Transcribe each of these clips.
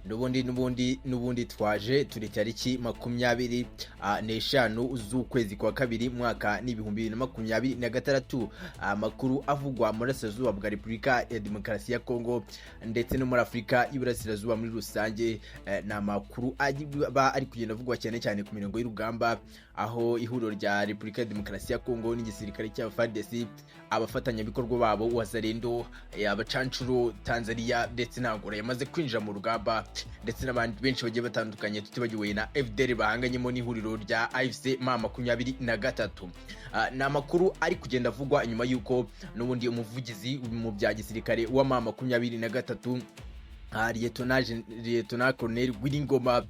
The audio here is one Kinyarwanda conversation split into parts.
nubundi twaje turi tariki 25 z'ukwezi kwa kabiri mwaka ni 2026. Amakuru avugwa muri Burasirazuba bwa Repubulika ya Demokarasi ya Kongo ndetse no muri Afurika y'Iburasirazuba muri rusange, na makuru ari kugenda avugwa cyane ku mirongo y'urugamba, aho ihuriro rya Repubulika ya Demokarasi ya Kongo n'igisirikare cya FARDC, abafatanyabikorwa babo Wazalendo, abacancuro Tanzania ndetse n'Angola yamaze kwinjira mu rugamba, ndetse n'abandi benshi bagiye batandukanye tutibagiwe na FDL bahanganyemo n'ihuriro rya AFC M23. Na makuru ari kugenda avugwa nyuma yuko n'ubundi umuvugizi mu bya gisirikare wa M23 Lieutenant Colonel Willy NGoma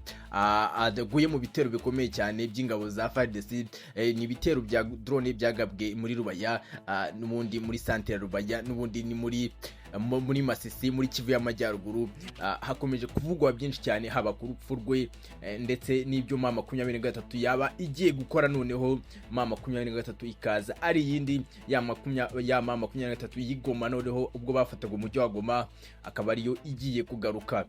adaguye mu bitero bikomeye cyane by'ingabo za FARDC. Ni bitero bya drone byagabwe muri Rubaya, n'ubundi muri centre ya Rubaya, n'ubundi ni muri Masisi muri Kivu y'Amajyaruguru. Hakomeje kuvugwa byinshi cyane, haba ku rupfu rwe ndetse n'ibyo M23 yaba igiye gukora. Noneho M23 ikaza ari yindi ya M23 y'Igoma, noneho ubwo bafataga umujyi wa Goma akaba ariyo igiye kugaruka.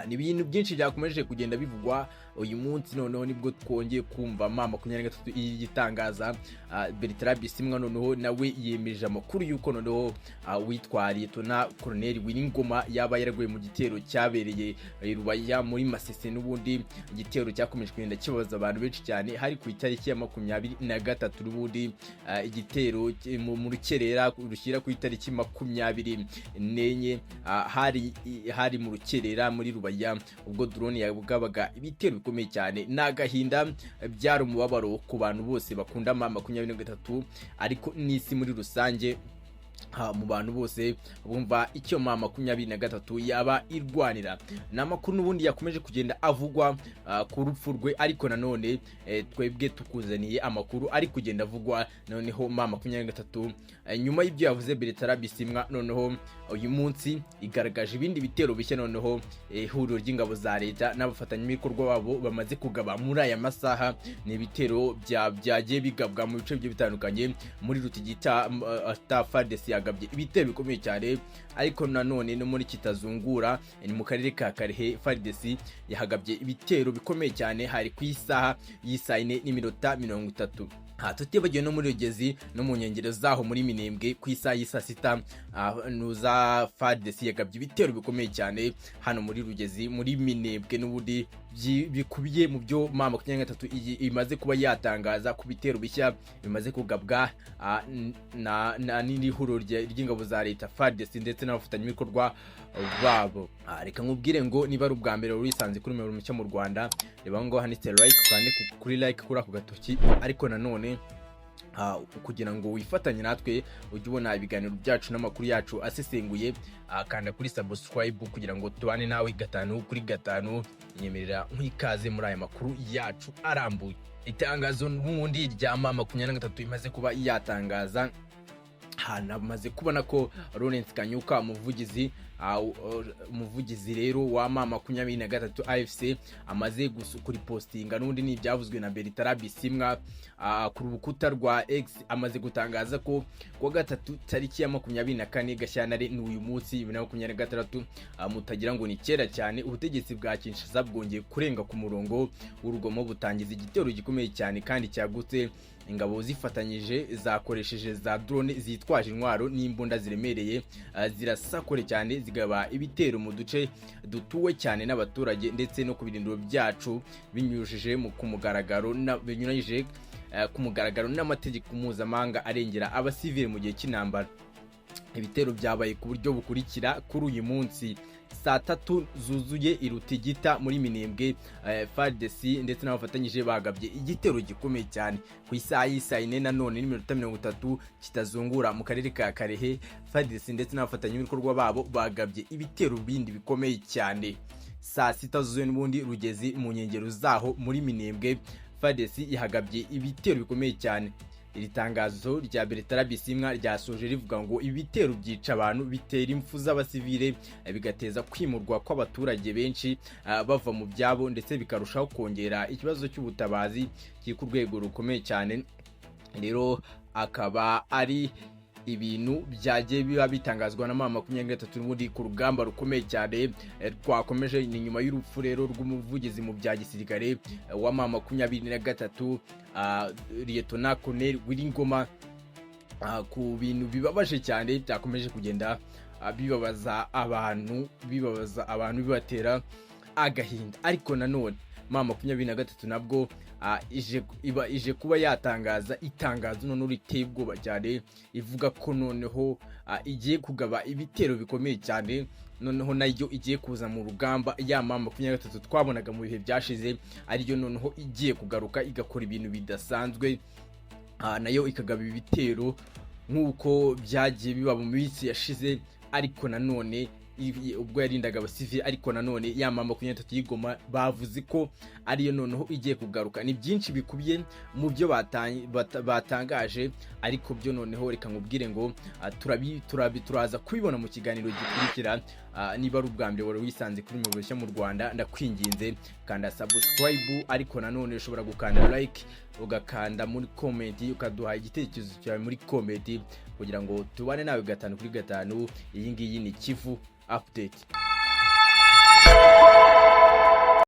Ni ibintu byinshi byakomeje kugenda bivugwa uyu munsi. Noneho nibwo twongeye kumva M23 yitangaza. Bertrand Bisimwa noneho nawe yemeje amakuru yuko noneho witwa Lieutenant Colonel Willy NGoma yaba yaraguye mu gitero cyabereye Rubaya muri Masisi. N'ubundi igitero cyakomeje kugenda kibaza abantu benshi cyane, hari ku itariki ya 23. N'ubundi igitero mu rukerera rushyira ku itariki 24 hari mu rukerera muri Rubaya, ubwo drone yagabaga ibitero bikomeye cyane. N'agahinda byari umubabaro ku bantu bose bakunda M23, ariko n'isi muri rusange, mu bantu bose bumva icyo M23 yaba irwanira. N'amakuru n'ubundi yakomeje kugenda avugwa ku rupfu rwe, ariko nanone twebwe tukuzaniye amakuru ari kugenda avugwa noneho M23 nyuma y'ibyo yavuze Bertrand Bisimwa. Noneho uyu munsi igaragaje ibindi bitero bishya, noneho ihuriro ry'ingabo za leta n'abafatanyabikorwa babo bamaze kugaba muri aya masaha. Ni ibitero byagiye bigabwa mu bice bigiye bitandukanye muri Rutigita. FARDC yagabye ibitero bikomeye cyane, ariko nanone no muri Kitazungura ni mu karere ka Karehe FARDC yahagabye ibitero bikomeye cyane, hari ku isaha y'4:30. Tutibagiwe no muri Rugezi no mu nkengero zaho muri Minembwe ku isaha y'isa 6 nuza FARDC yagabye ibitero bikomeye cyane hano muri Rugezi muri Minembwe. N'ubundi bikubiye mu byo M23 imaze kuba yatangaza ku bitero bishya bimaze kugabwa na n'ihuriro ry'ingabo za leta FARDC ndetse n'abafatanyabikorwa babo. Reka nkubwire ngo niba ari ubwa mbere urisanze kuri umuyoboro mushya mu Rwanda, reba ngo handitse like, kandi kuri like kuri ako gatoki, ariko nanone kugira ngo wifatanye natwe ujye ubona ibiganiro byacu n'amakuru yacu asesenguye, kanda kuri subscribe kugira ngo tubane nawe 5 nyemerera nk'ikaze muri aya makuru yacu arambuye. Itangazo n'ubundi rya M23 imaze kuba yatangaza, hanamaze kubona ko Lawrence Kanyuka umuvugizi rero wa M23 AFC amaze gusukura postinga. N'undi ni byavuzwe na Bertrand Bisimwa ku rukuta rwa X, amaze gutangaza ko kuwa gatatu tariki ya 24 Gashyantare n'uyu munsi 2026, mutagira ngo ni kera cyane, ubutegetsi bwa Kinshasa bwongeye kurenga ku murongo w'urugomo, butangiza igitero gikomeye cyane kandi cyagutse. Ingabo zifatanyije zakoresheje za drone zitwaje intwaro n'imbunda ziremereye, zirasakore cyane zigaba ibitero mu duce dutuwe cyane n'abaturage ndetse no ku birindiro byacu, binyujije ku mugaragaro n'amategeko mpuzamahanga arengera abasivile mu gihe cy'intambara. Ibitero byabaye ku buryo bukurikira kuri uyu munsi: saa 3 zuzuye Rutigita muri Minembwe, FARDC ndetse n'abafatanyije bagabye igitero gikomeye cyane ku isaha y'4 nanone n'iminota 30 Kitazungura mu karere ka Karehe. FARDC ndetse n'abafatanyabikorwa babo bagabye ibitero bindi bikomeye cyane. Saa 6 zuzuye n'ubundi Rugezi mu nkengero zaho muri Minembwe, FARDC yahagabye ibitero bikomeye cyane. Iri tangazo rya Bertrand Bisimwa ryasoje rivuga ngo ibitero byica abantu, bitera impfu z'abasivile, bigateza kwimurwa kw'abaturage benshi bava mu byabo, ndetse bikarushaho kongera ikibazo cy'ubutabazi kiri ku rwego rukomeye cyane. Rero akaba ari ibintu byagiye biba bitangazwa na mama 23 n'ubundi ku rugamba rukomeye cyane twakomeje ni nyuma y'urupfu rero rw'umuvugizi mu bya gisirikare wa mama 23 Lieutenant Colonel Willy NGoma ku bintu bibabaje cyane byakomeje kugenda bibabaza abantu bibatera agahinda. Ariko nanone mama 23 nabwo ije kuba yatangaza itangazo none riteye ubwoba cyane ivuga ko noneho igiye kugaba ibitero bikomeye cyane, noneho nayo igiye kuza mu rugamba ya mama 23 twabonaga mu bihe byashize, ariyo noneho igiye kugaruka igakora ibintu bidasanzwe, nayo ikagaba ibitero nk'uko byagiye biba mu minsi yashize. Ariko nanone ubwo yarindaga abasivire, ariko nanone ya mama 23 y'Igoma bavuze ko ariyo noneho igiye kugaruka. Ni byinshi bikubiye mu byo batangaje, ariko byo noneho reka nkubwire ngo turaza kubibona mu kiganiro gikurikira. Niba ari ubwa mbere wari wisanze kuri mubashya mu Rwanda, ndakwinginze kanda subscribe, ariko nanone ushobora gukanda like, ugakanda muri comment, ukaduha igitekerezo cyawe muri comment kugira ngo tubane nawe 5 kuri 5. Iyi ngiyi ni Kivu update.